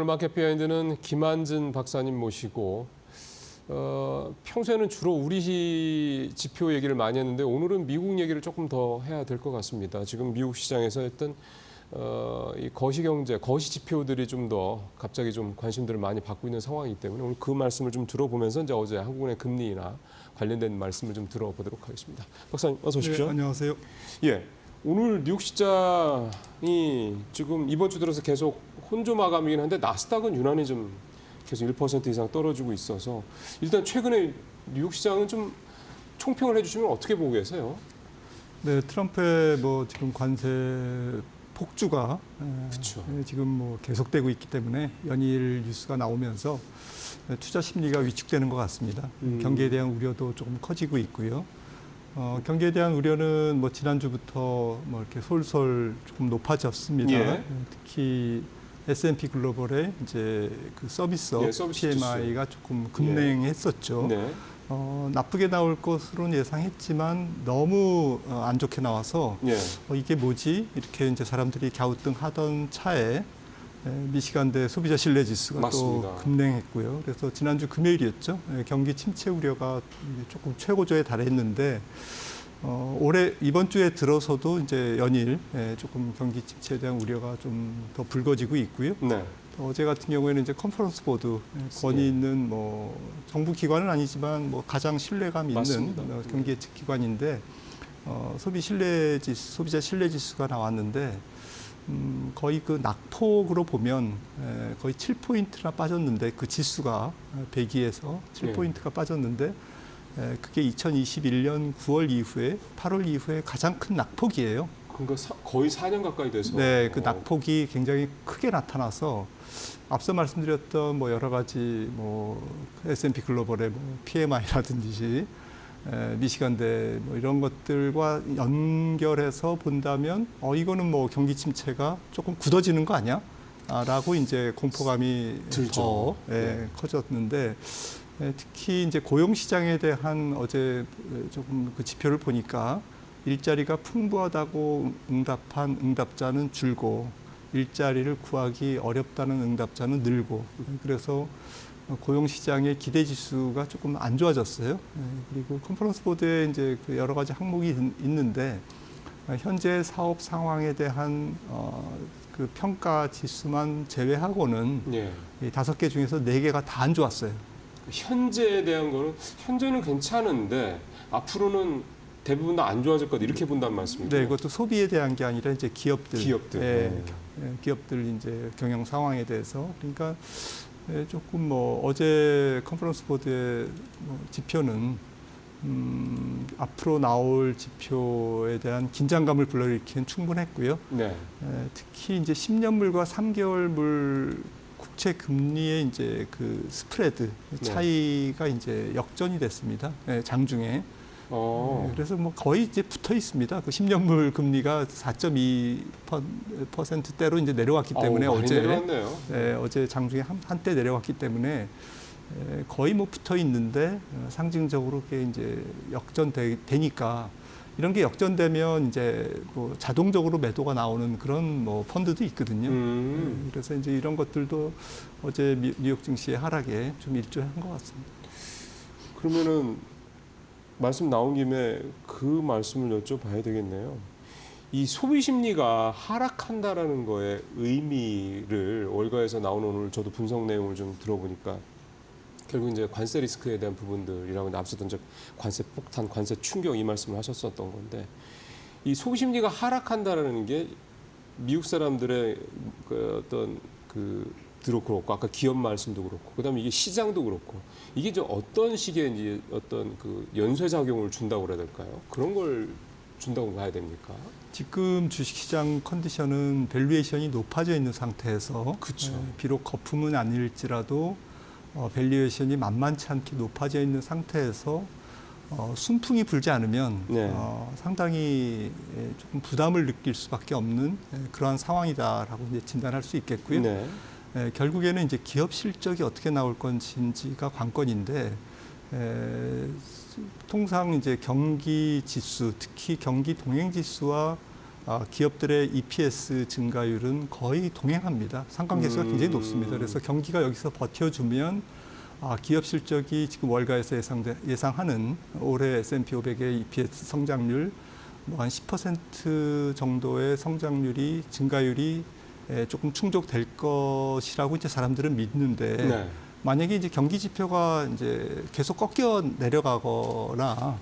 오늘 마켓 비하인드는 김한진 박사님 모시고 평소에는 주로 우리 지표 얘기를 많이 했는데 오늘은 미국 얘기를 조금 더 해야 될 것 같습니다. 지금 미국 시장에서 했던 이 거시경제, 거시 지표들이 좀 더 갑자기 좀 관심들을 많이 받고 있는 상황이기 때문에 오늘 그 말씀을 좀 들어보면서 이제 어제 한국은행 금리나 관련된 말씀을 좀 들어보도록 하겠습니다. 박사님 어서 오십시오. 네, 안녕하세요. 예, 오늘 미국 시장이 지금 이번 주 들어서 계속 혼조 마감이긴 한데 나스닥은 유난히 좀 계속 1% 이상 떨어지고 있어서 일단 최근에 뉴욕 시장은 좀 총평을 해주시면 어떻게 보고 계세요? 네, 트럼프의 지금 관세 폭주가 그렇죠. 지금 계속되고 있기 때문에 연일 뉴스가 나오면서 투자 심리가 위축되는 것 같습니다. 경기에 대한 우려도 조금 커지고 있고요. 경기에 대한 우려는 지난주부터 이렇게 솔솔 조금 높아졌습니다. 예. 특히 S&P 글로벌의 이제 그 서비스 PMI가 조금 급냉했었죠. 네. 나쁘게 나올 것으로는 예상했지만 너무 안 좋게 나와서 예. 이게 뭐지? 이렇게 이제 사람들이 갸우뚱하던 차에 미시간대 소비자 신뢰 지수가 맞습니다. 또 급냉했고요. 그래서 지난주 금요일이었죠. 경기 침체 우려가 조금 최고조에 달했는데 올해 이번 주에 들어서도 이제 연일 조금 경기 침체에 대한 우려가 좀 더 불거지고 있고요. 네. 어제 같은 경우에는 이제 컨퍼런스 보드 권위 있는 정부 기관은 아니지만 가장 신뢰감 있는 경기 예측 기관인데 소비자 신뢰 지수가 나왔는데 거의 그 낙폭으로 보면 거의 7포인트나 빠졌는데 그 지수가 102에서 7포인트가 빠졌는데 그게 2021년 9월 이후에 8월 이후에 가장 큰 낙폭이에요. 그러니까 거의 4년 가까이 돼서. 네, 그 낙폭이 굉장히 크게 나타나서 앞서 말씀드렸던 여러 가지 S&P 글로벌의 PMI라든지 미시간대 이런 것들과 연결해서 본다면 이거는 경기 침체가 조금 굳어지는 거 아니야? 라고 이제 공포감이 들죠. 더 커졌는데 특히 이제 고용 시장에 대한 어제 조금 그 지표를 보니까 일자리가 풍부하다고 응답한 응답자는 줄고 일자리를 구하기 어렵다는 응답자는 늘고 그래서 고용 시장의 기대 지수가 조금 안 좋아졌어요. 그리고 컨퍼런스 보드에 이제 여러 가지 항목이 있는데 현재 사업 상황에 대한 그 평가 지수만 제외하고는 이 5개 중에서 4개가 다 안 좋았어요. 현재에 대한 거는 현재는 괜찮은데 앞으로는 대부분 다 안 좋아질 것 이렇게 본다는 말씀이죠. 네, 이것도 소비에 대한 게 아니라 이제 기업들 이제 경영 상황에 대해서 그러니까 조금 어제 컨퍼런스 보드의 지표는 앞으로 나올 지표에 대한 긴장감을 불러일으키는 충분했고요. 네. 특히 이제 10년물과 3개월물 국채 금리의 이제 그 스프레드 차이가 이제 역전이 됐습니다. 장중에. 그래서 거의 이제 붙어 있습니다. 그 10년물 금리가 4.2%대로 이제 내려왔기 때문에 어제 장중에 한때 내려왔기 때문에 거의 붙어 있는데 상징적으로 그게 이제 역전되니까 이런 게 역전되면 이제 자동적으로 매도가 나오는 그런 펀드도 있거든요. 그래서 이제 이런 것들도 어제 뉴욕 증시의 하락에 좀 일조한 것 같습니다. 그러면은 말씀 나온 김에 그 말씀을 여쭤봐야 되겠네요. 이 소비 심리가 하락한다라는 거의 의미를 월가에서 나온 오늘 저도 분석 내용을 좀 들어보니까 결국 이제 관세 리스크에 대한 부분들이라고 앞서던 관세 폭탄, 관세 충격 이 말씀을 하셨었던 건데 이 소비 심리가 하락한다라는 게 미국 사람들의 도 그렇고 아까 기업 말씀도 그렇고 그다음에 이게 시장도 그렇고 이게 이제 어떤 식의 이제 어떤 그 연쇄 작용을 준다고 그래야 될까요? 그런 걸 준다고 봐야 됩니까? 지금 주식시장 컨디션은 밸류에이션이 높아져 있는 상태에서 비록 거품은 아닐지라도 밸류에이션이 만만치 않게 높아져 있는 상태에서 순풍이 불지 않으면 상당히 조금 부담을 느낄 수밖에 없는 그러한 상황이다라고 이제 진단할 수 있겠고요. 결국에는 이제 기업 실적이 어떻게 나올 건지가 관건인데 통상 이제 경기 지수, 특히 경기 동행 지수와 기업들의 EPS 증가율은 거의 동행합니다. 상관계수가 굉장히 높습니다. 그래서 경기가 여기서 버텨주면 기업 실적이 지금 월가에서 예상하는 올해 S&P 500의 EPS 성장률 한 10% 정도의 성장률이 증가율이 조금 충족될 것이라고 이제 사람들은 믿는데 네. 만약에 이제 경기 지표가 이제 계속 꺾여 내려가거나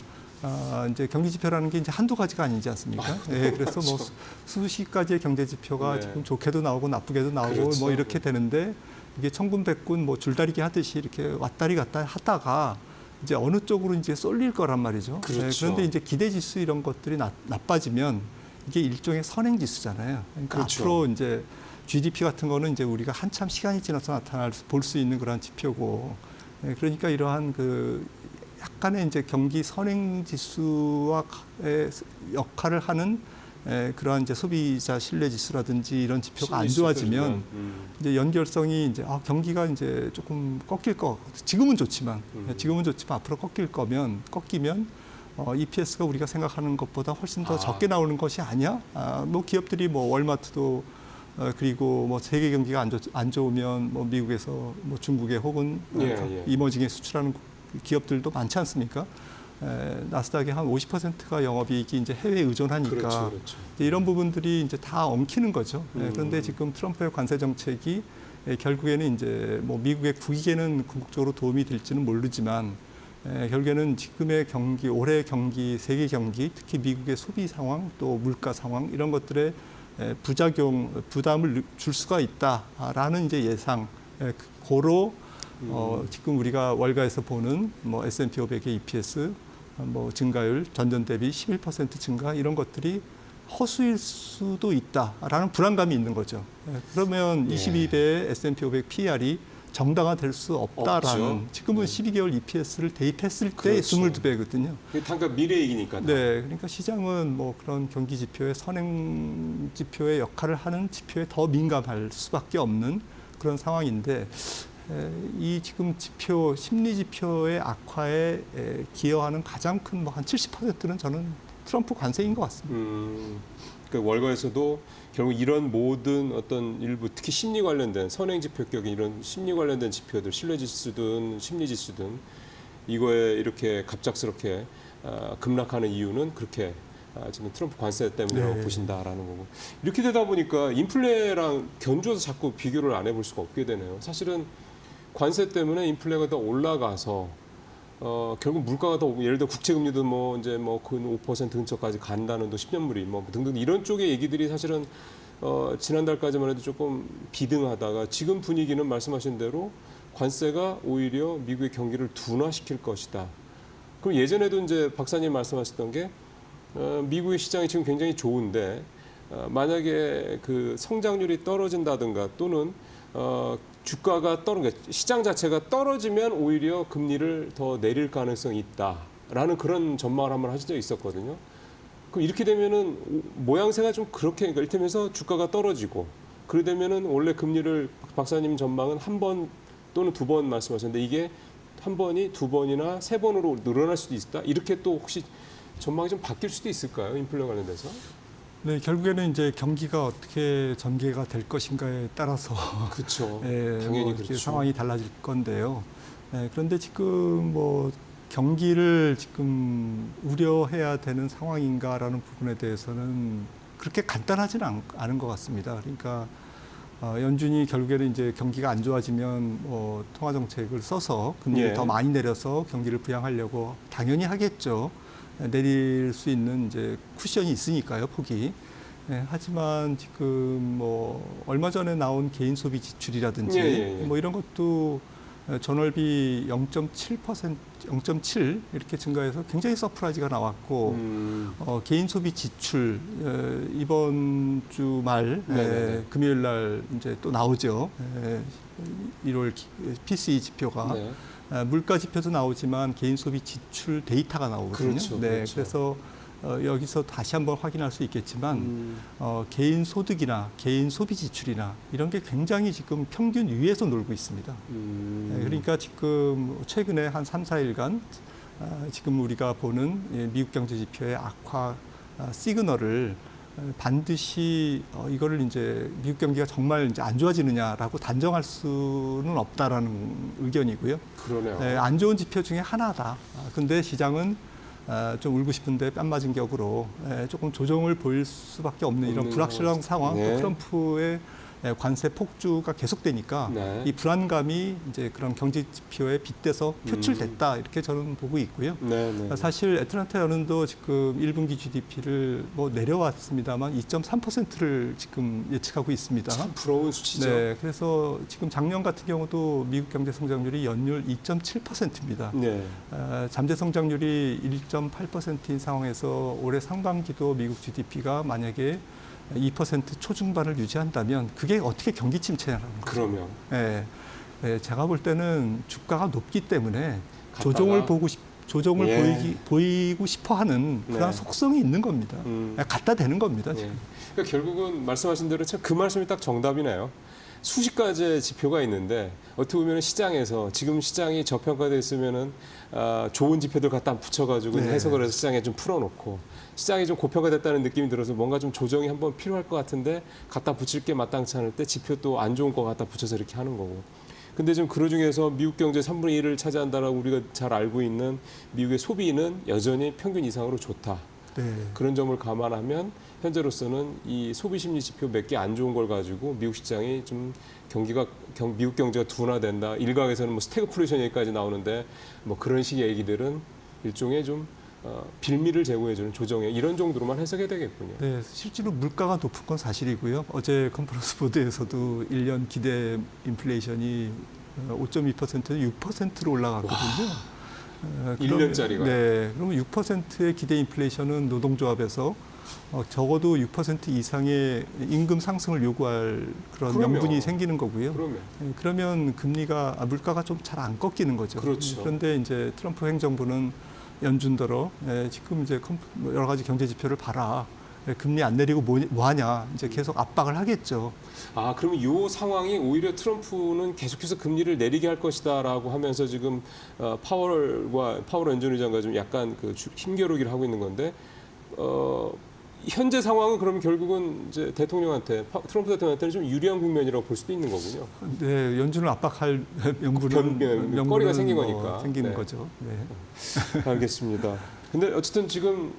이제 경기 지표라는 게 이제 한두 가지가 아니지 않습니까? 예, 그래서 뭐 수십 가지의 경제 지표가 네. 지금 좋게도 나오고 나쁘게도 나오고 그렇죠. 뭐 이렇게 되는데 이게 천군백군 뭐 줄다리기 하듯이 이렇게 왔다리 갔다 하다가 이제 어느 쪽으로 이제 쏠릴 거란 말이죠. 그렇죠. 네, 그런데 이제 기대 지수 이런 것들이 나빠지면 이게 일종의 선행 지수잖아요. 그러니까 그렇죠. 앞으로 이제 GDP 같은 거는 이제 우리가 한참 시간이 지나서 볼 수 있는 그런 지표고, 그러니까 이러한 그 약간의 이제 경기 선행 지수와 역할을 하는 그러한 이제 소비자 신뢰 지수라든지 이런 지표가 안 좋아지면 이제 연결성이 이제 경기가 이제 조금 꺾일 것 같고 지금은 좋지만 앞으로 꺾이면 EPS가 우리가 생각하는 것보다 훨씬 더 적게 나오는 것이 아니야? 뭐 기업들이 뭐 월마트도 그리고 뭐 세계 경기가 안 좋으면 뭐 미국에서 뭐 중국에 혹은 이머징에 수출하는 기업들도 많지 않습니까? 나스닥의 한 50%가 영업이익이 이제 해외에 의존하니까 그렇죠. 이런 부분들이 이제 다 엉키는 거죠. 그런데 지금 트럼프의 관세 정책이 결국에는 이제 뭐 미국의 국익에는 궁극적으로 도움이 될지는 모르지만 결국에는 지금의 경기, 올해 경기, 세계 경기, 특히 미국의 소비 상황, 또 물가 상황 이런 것들에 부담을 줄 수가 있다라는 이제 예상, 고로 지금 우리가 월가에서 보는 뭐 S&P 500의 EPS 뭐 증가율 전년 대비 11% 증가 이런 것들이 허수일 수도 있다라는 불안감이 있는 거죠. 그러면 22배의 S&P 500 PR이 정당화될 수 없다라는 없죠. 지금은 12개월 EPS를 대입했을 때 그렇죠. 22배거든요. 단가 미래이익이니까. 네, 그러니까 시장은 뭐 그런 경기 지표의 선행 지표의 역할을 하는 지표에 더 민감할 수밖에 없는 그런 상황인데 이 지금 지표 심리 지표의 악화에 기여하는 가장 큰 뭐 한 70%는 저는 트럼프 관세인 것 같습니다. 그러니까 월가에서도 결국 이런 모든 어떤 일부 특히 심리 관련된 선행 지표격인 이런 심리 관련된 지표들 신뢰 지수든 심리 지수든 이거에 이렇게 갑작스럽게 급락하는 이유는 그렇게 지금 트럼프 관세 때문이라고 보신다라는 거고 이렇게 되다 보니까 인플레랑 견주어서 자꾸 비교를 안 해볼 수가 없게 되네요. 사실은 관세 때문에 인플레가 더 올라가서 결국 물가가 더 예를 들어 국채금리도 뭐 이제 뭐 근 5% 근처까지 간다는 또 10년물이 뭐 등등 이런 쪽의 얘기들이 사실은 지난달까지만 해도 조금 비등하다가 지금 분위기는 말씀하신 대로 관세가 오히려 미국의 경기를 둔화시킬 것이다. 그럼 예전에도 이제 박사님 말씀하셨던 게 미국의 시장이 지금 굉장히 좋은데 만약에 그 성장률이 떨어진다든가 또는 주가가 시장 자체가 떨어지면 오히려 금리를 더 내릴 가능성이 있다라는 그런 전망을 한번 하신 적이 있었거든요. 그럼 이렇게 되면은 모양새가 좀 그렇게 그러니까 이를테면서 주가가 떨어지고 그래 되면은 원래 금리를 박사님 전망은 한 번 또는 두 번 말씀하셨는데 이게 한 번이 두 번이나 세 번으로 늘어날 수도 있다. 이렇게 또 혹시 전망이 좀 바뀔 수도 있을까요? 인플레 관련돼서? 네, 결국에는 이제 경기가 어떻게 전개가 될 것인가에 따라서 그렇죠. 당연히 뭐 그렇죠. 상황이 달라질 건데요. 그런데 지금 뭐 경기를 지금 우려해야 되는 상황인가라는 부분에 대해서는 그렇게 간단하지는 않은 것 같습니다. 그러니까 연준이 결국에는 이제 경기가 안 좋아지면 통화 정책을 써서 금리를 더 많이 내려서 경기를 부양하려고 당연히 하겠죠. 내릴 수 있는 이제 쿠션이 있으니까요, 폭이. 하지만 지금 뭐 얼마 전에 나온 개인 소비 지출이라든지 뭐 이런 것도 전월비 0.7% 이렇게 증가해서 굉장히 서프라이즈가 나왔고 개인 소비 지출 이번 주 말 금요일 날 이제 또 나오죠. 1월 PCE 지표가 물가 지표도 나오지만 개인 소비 지출 데이터가 나오거든요. 그렇죠, 네, 그렇죠. 그래서 여기서 다시 한번 확인할 수 있겠지만 개인 소득이나 개인 소비 지출이나 이런 게 굉장히 지금 평균 위에서 놀고 있습니다. 그러니까 지금 최근에 한 3, 4일간 지금 우리가 보는 미국 경제 지표의 악화 시그널을 반드시 이거를 이제 미국 경기가 정말 이제 안 좋아지느냐라고 단정할 수는 없다라는 의견이고요. 그러네요. 안 좋은 지표 중에 하나다. 근데 시장은 좀 울고 싶은데 뺨 맞은 격으로 조금 조정을 보일 수밖에 없는 이런 없는 불확실한 상황, 네. 또 트럼프의 관세 폭주가 계속되니까 네. 이 불안감이 이제 그런 경제 지표에 빗대서 표출됐다 이렇게 저는 보고 있고요. 네, 네. 사실 애틀란타 연은도 지금 1분기 GDP를 뭐 내려왔습니다만 2.3%를 지금 예측하고 있습니다. 참 부러운 수치죠. 네, 그래서 지금 작년 같은 경우도 미국 경제 성장률이 연율 2.7%입니다. 네. 잠재 성장률이 1.8%인 상황에서 올해 상반기도 미국 GDP가 만약에 2% 초중반을 유지한다면 그게 어떻게 경기 침체냐는 거죠. 그러면 예, 제가 볼 때는 주가가 높기 때문에 갔다가, 조정을 예. 보이고 싶어하는 그런 네. 속성이 있는 겁니다. 갖다 대는 겁니다. 네. 지금. 그러니까 결국은 말씀하신 대로 참 그 말씀이 딱 정답이네요. 수십 가지의 지표가 있는데 어떻게 보면 시장에서 지금 시장이 저평가돼 있으면은 좋은 지표들 갖다 붙여가지고 네. 해석을 해서 시장에 좀 풀어놓고 시장이 좀 고평가됐다는 느낌이 들어서 뭔가 좀 조정이 한번 필요할 것 같은데 갖다 붙일 게 마땅치 않을 때 지표 또 안 좋은 거 갖다 붙여서 이렇게 하는 거고. 근데 지금 그 중에서 미국 경제 3분의 1을 차지한다라고 우리가 잘 알고 있는 미국의 소비는 여전히 평균 이상으로 좋다. 네. 그런 점을 감안하면 현재로서는 이 소비 심리 지표 몇 개 안 좋은 걸 가지고 미국 시장이 좀 미국 경제가 둔화된다. 일각에서는 뭐 스태그플레이션 얘기까지 나오는데 뭐 그런 식의 얘기들은 일종의 좀 빌미를 제공해주는 조정에 이런 정도로만 해석해야 되겠군요. 네, 실제로 물가가 높은 건 사실이고요. 어제 컨퍼런스 보드에서도 1년 기대 인플레이션이 5.2%에서 6%로 올라갔거든요. 1년짜리가. 네, 그러면 6%의 기대 인플레이션은 노동조합에서 적어도 6% 이상의 임금 상승을 요구할 그런 그럼요. 명분이 생기는 거고요. 그러면 그러면 물가가 좀 잘 안 꺾이는 거죠. 그렇죠. 그런데 이제 트럼프 행정부는 연준더러 지금 이제 여러 가지 경제 지표를 봐라. 금리 안 내리고 뭐 하냐. 이제 계속 압박을 하겠죠. 그러면 이 상황이 오히려 트럼프는 계속해서 금리를 내리게 할 것이다라고 하면서 지금 파월 연준 의장과 좀 약간 그 힘겨루기를 하고 있는 건데 현재 상황은 그러면 결국은 이제 트럼프 대통령한테는 좀 유리한 국면이라고 볼 수도 있는 거군요. 네, 연준을 압박할 명분은 거리가 생긴 거니까. 생기는 네. 거죠. 네. 알겠습니다. 근데 어쨌든 지금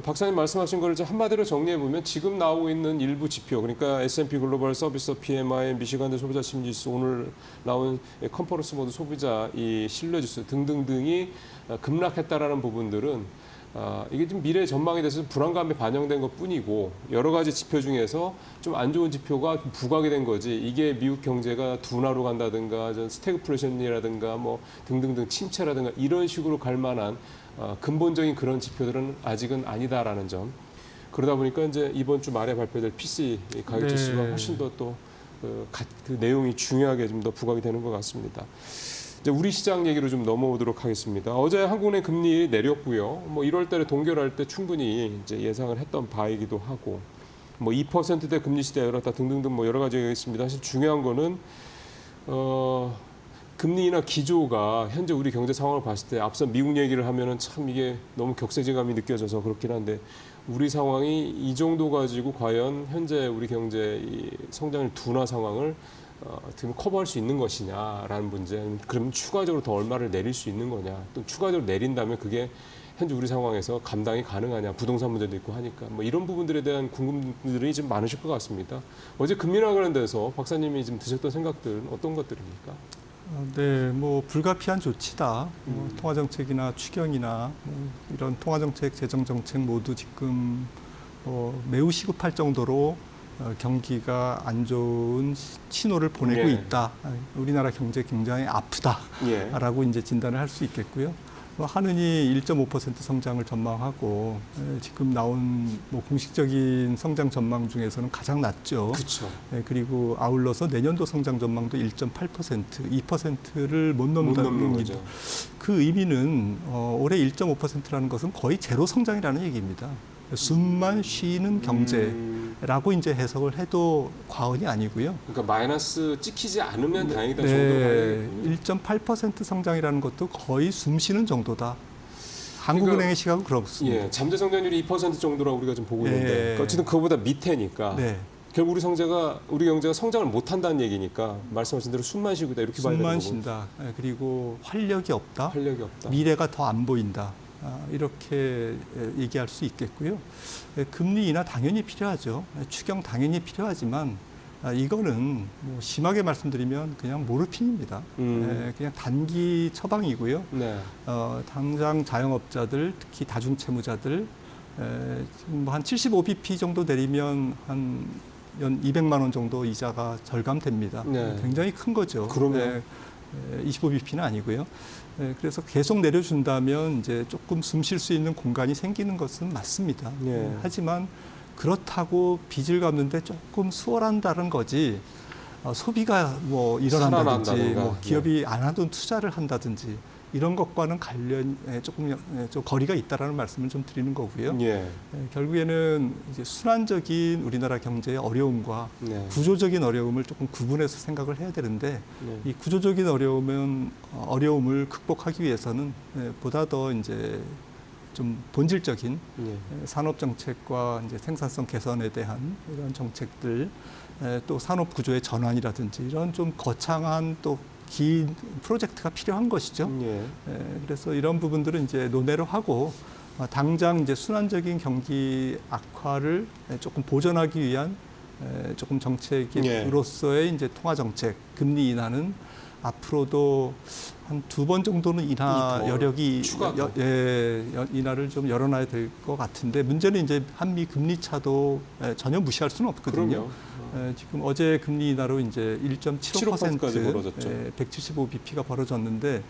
박사님 말씀하신 거를 한마디로 정리해 보면 지금 나오고 있는 일부 지표, 그러니까 S&P 글로벌 서비스 PMI, 미시간대 소비자 심리지수, 오늘 나온 컨퍼런스 모드 소비자 이 신뢰지수 등등등이 급락했다라는 부분들은 이게 좀 미래 전망에 대해서 불안감이 반영된 것뿐이고 여러 가지 지표 중에서 좀 안 좋은 지표가 부각이 된 거지. 이게 미국 경제가 둔화로 간다든가 스태그플레이션이라든가 뭐 등등등 침체라든가 이런 식으로 갈 만한 근본적인 그런 지표들은 아직은 아니다라는 점. 그러다 보니까 이제 이번 주 말에 발표될 PC 가격 지수가 훨씬 더 또 그 내용이 중요하게 좀 더 부각이 되는 것 같습니다. 이제 우리 시장 얘기로 좀 넘어오도록 하겠습니다. 어제 한국은행 금리 내렸고요. 뭐 1월 달에 동결할 때 충분히 이제 예상을 했던 바이기도 하고, 뭐 2%대 금리 시대 열었다 등등등 뭐 여러 가지가 있습니다. 사실 중요한 거는 금리 인하 기조가 현재 우리 경제 상황을 봤을 때 앞서 미국 얘기를 하면은 참 이게 너무 격세지감이 느껴져서 그렇긴 한데 우리 상황이 이 정도 가지고 과연 현재 우리 경제 이 성장률 둔화 상황을 지금 커버할 수 있는 것이냐라는 문제. 그러면 추가적으로 더 얼마를 내릴 수 있는 거냐. 또 추가적으로 내린다면 그게 현재 우리 상황에서 감당이 가능하냐. 부동산 문제도 있고 하니까. 뭐 이런 부분들에 대한 궁금들이 좀 많으실 것 같습니다. 어제 금리나 관련돼서 박사님이 지금 드셨던 생각들은 어떤 것들입니까? 네, 뭐 불가피한 조치다. 통화 정책이나 추경이나 이런 통화 정책, 재정 정책 모두 지금 매우 시급할 정도로 경기가 안 좋은 신호를 보내고 예. 있다. 우리나라 경제 굉장히 아프다라고 예. 이제 진단을 할 수 있겠고요. 한은이 1.5% 성장을 전망하고 지금 나온 뭐 공식적인 성장 전망 중에서는 가장 낮죠. 그렇죠. 그리고 아울러서 내년도 성장 전망도 1.8%, 2%를 못 넘는 거죠. 그 의미는 올해 1.5%라는 것은 거의 제로 성장이라는 얘기입니다. 숨만 쉬는 경제라고 이제 해석을 해도 과언이 아니고요. 그러니까 마이너스 찍히지 않으면 다행이다 네, 정도로 1.8% 성장이라는 것도 거의 숨 쉬는 정도다. 한국은행의 시각은 그렇습니다. 예, 잠재 성장률이 2% 정도라고 우리가 좀 보고 있는데 예. 그러니까 어쨌든 그거보다 밑에니까 네. 결국 우리 경제가 성장을 못한다는 얘기니까 말씀하신 대로 숨만 쉬고 있다 이렇게 봐야 되는 숨만 거고 쉰다. 그리고 활력이 없다. 활력이 없다. 미래가 더 안 보인다. 이렇게 얘기할 수 있겠고요. 금리 인하 당연히 필요하죠. 추경 당연히 필요하지만 이거는 뭐 심하게 말씀드리면 그냥 모르핀입니다. 그냥 단기 처방이고요. 네. 당장 자영업자들, 특히 다중채무자들 지금 한 75bp 정도 내리면 한 연 200만 원 정도 이자가 절감됩니다. 네. 굉장히 큰 거죠. 그럼요. 25bp는 아니고요. 그래서 계속 내려준다면 이제 조금 숨 쉴 수 있는 공간이 생기는 것은 맞습니다. 네. 하지만 그렇다고 빚을 갚는데 조금 수월한다는 거지. 소비가 뭐 일어난다든지, 살아난다든가. 뭐 기업이 안 하던 투자를 한다든지 이런 것과는 조금 좀 거리가 있다라는 말씀을 좀 드리는 거고요. 예. 결국에는 이제 순환적인 우리나라 경제의 어려움과 네. 구조적인 어려움을 조금 구분해서 생각을 해야 되는데 네. 이 구조적인 어려움을 극복하기 위해서는 보다 더 이제 좀 본질적인 예. 산업 정책과 이제 생산성 개선에 대한 이런 정책들, 또 산업 구조의 전환이라든지 이런 좀 거창한 또 긴 프로젝트가 필요한 것이죠. 예. 그래서 이런 부분들은 이제 논의를 하고 당장 이제 순환적인 경기 악화를 조금 보전하기 위한 조금 정책으로서의 이제 통화 정책, 금리 인하는 앞으로도 한 2번 정도는 인하 여력이 인하를 좀 열어놔야 될 것 같은데 문제는 이제 한미 금리 차도 전혀 무시할 수는 없거든요. 그럼요. 지금 어제 금리 인하로 이제 1.75%까지 벌어졌죠. 175bp가 벌어졌는데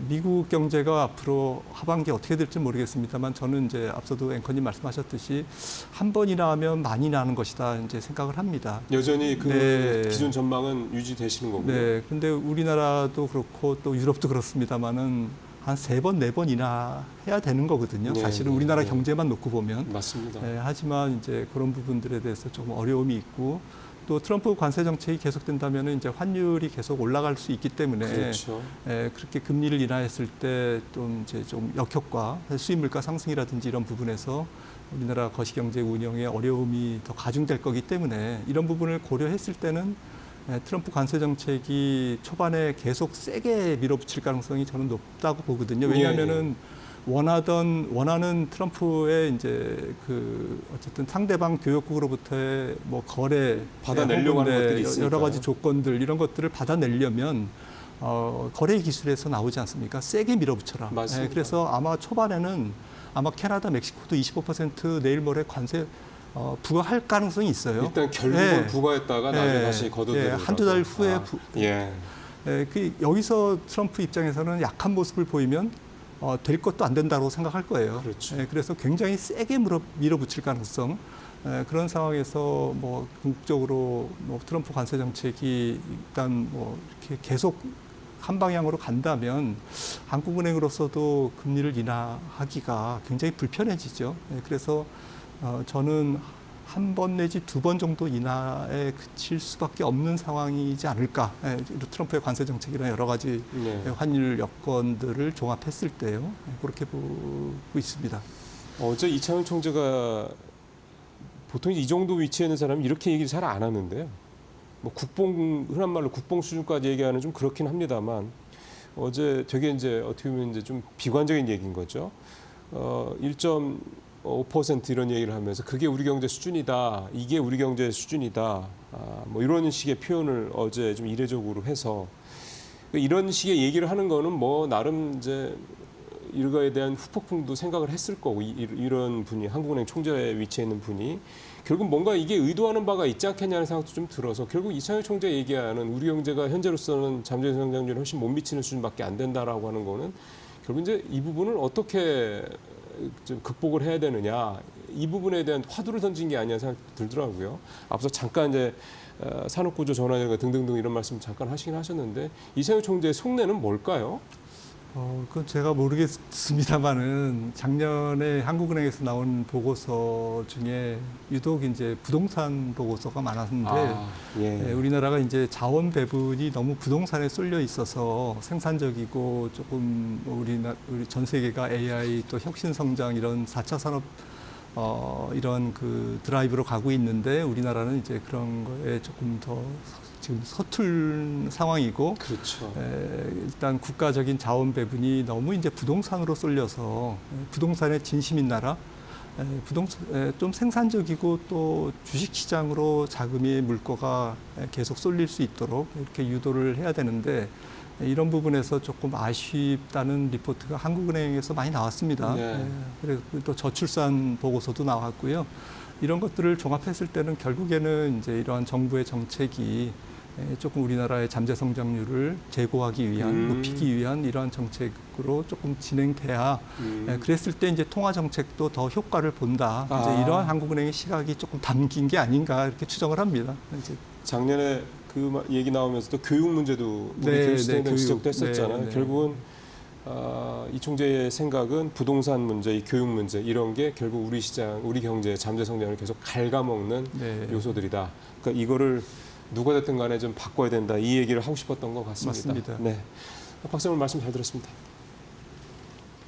미국 경제가 앞으로 하반기 어떻게 될지 모르겠습니다만 저는 이제 앞서도 앵커님 말씀하셨듯이 한 번이나 하면 많이 나는 것이다 이제 생각을 합니다. 여전히 그 네. 기존 전망은 유지되시는 거고요. 네, 그런데 우리나라도 그렇고 또 유럽도 그렇습니다만은 한 3번, 4번이나 해야 되는 거거든요. 네, 사실은 네, 우리나라 네. 경제만 놓고 보면. 맞습니다. 하지만 이제 그런 부분들에 대해서 조금 어려움이 있고 또 트럼프 관세 정책이 계속된다면 이제 환율이 계속 올라갈 수 있기 때문에 그렇죠. 그렇게 금리를 인하했을 때 좀 이제 좀 역효과, 수입 물가 상승이라든지 이런 부분에서 우리나라 거시경제 운영에 어려움이 더 가중될 거기 때문에 이런 부분을 고려했을 때는 트럼프 관세 정책이 초반에 계속 세게 밀어붙일 가능성이 저는 높다고 보거든요. 왜냐하면은 원하는 트럼프의 이제 그 어쨌든 상대방 교역국으로부터의 뭐 거래 받아내려고 하는 것들이 있으니까. 여러 가지 조건들 이런 것들을 받아내려면 거래 기술에서 나오지 않습니까? 세게 밀어붙여라. 맞습니다. 그래서 아마 초반에는 아마 캐나다, 멕시코도 25% 내일 모레 관세 부과할 가능성이 있어요. 일단 결국은 부과했다가 나중에 다시 거둬들이고 한두 달 후에 여기서 트럼프 입장에서는 약한 모습을 보이면 될 것도 안 된다고 생각할 거예요. 그렇죠. 그래서 굉장히 세게 밀어붙일 가능성 그런 상황에서 뭐 궁극적으로 뭐 트럼프 관세 정책이 일단 뭐 이렇게 계속 한 방향으로 간다면 한국은행으로서도 금리를 인하하기가 굉장히 불편해지죠. 그래서 저는 한 번 내지 2번 정도 인하에 그칠 수밖에 없는 상황이지 않을까. 트럼프의 관세 정책이나 여러 가지 환율 여건들을 종합했을 때요. 그렇게 보고 있습니다. 어제 이창용 총재가 보통 이 정도 위치에 있는 사람이 이렇게 얘기를 잘 안 하는데요. 뭐 흔한 말로 국뽕 수준까지 얘기하는 좀 그렇긴 합니다만 어제 되게 이제 어떻게 보면 이제 좀 비관적인 얘기인 거죠. 1.5% 이런 얘기를 하면서 그게 우리 경제 수준이다. 이게 우리 경제 수준이다. 뭐 이런 식의 표현을 어제 좀 이례적으로 해서 이런 식의 얘기를 하는 거는 뭐 나름 이제 이거에 대한 후폭풍도 생각을 했을 거고 이런 분이 한국은행 총재 위치에 있는 분이 결국 뭔가 이게 의도하는 바가 있지 않겠냐는 생각도 좀 들어서 결국 이창용 총재 얘기하는 우리 경제가 현재로서는 잠재 성장률이 훨씬 못 미치는 수준밖에 안 된다라고 하는 거는 결국 이제 이 부분을 어떻게 좀 극복을 해야 되느냐 이 부분에 대한 화두를 던진 게 아니냐 생각이 들더라고요. 앞서 잠깐 이제 산업구조 전환이나 등등등 이런 말씀 잠깐 하시긴 하셨는데 이창용 총재의 속내는 뭘까요? 그건 제가 모르겠습니다만은 작년에 한국은행에서 나온 보고서 중에 유독 이제 부동산 보고서가 많았는데 예. 우리나라가 이제 자원 배분이 너무 부동산에 쏠려 있어서 생산적이고 조금 우리 전 세계가 AI 또 혁신 성장 이런 4차 산업 이런 그 드라이브로 가고 있는데 우리나라는 이제 그런 거에 조금 더 지금 서툴 상황이고 그렇죠. 일단 국가적인 자원 배분이 너무 이제 부동산으로 쏠려서 부동산에 진심인 나라 좀 생산적이고 또 주식시장으로 자금이 물거가 계속 쏠릴 수 있도록 이렇게 유도를 해야 되는데 이런 부분에서 조금 아쉽다는 리포트가 한국은행에서 많이 나왔습니다. 네. 그리고 또 저출산 보고서도 나왔고요. 이런 것들을 종합했을 때는 결국에는 이제 이러한 정부의 정책이 조금 우리나라의 잠재 성장률을 제고하기 위한, 높이기 위한 이러한 정책으로 조금 진행돼야 그랬을 때 이제 통화 정책도 더 효과를 본다. 이제 이러한 한국은행의 시각이 조금 담긴 게 아닌가 이렇게 추정을 합니다. 이제 작년에 그 얘기 나오면서도 교육 문제도 우리 네, 교육시스템에 네, 지적됐었잖아요. 네, 네. 결국은 이 총재의 생각은 부동산 문제, 이 교육 문제 이런 게 결국 우리 시장, 우리 경제의 잠재 성장을 계속 갉아먹는 네. 요소들이다. 그러니까 이거를 누가 됐든 간에 좀 바꿔야 된다. 이 얘기를 하고 싶었던 것 같습니다. 맞습니다. 네. 박사님 말씀 잘 들었습니다.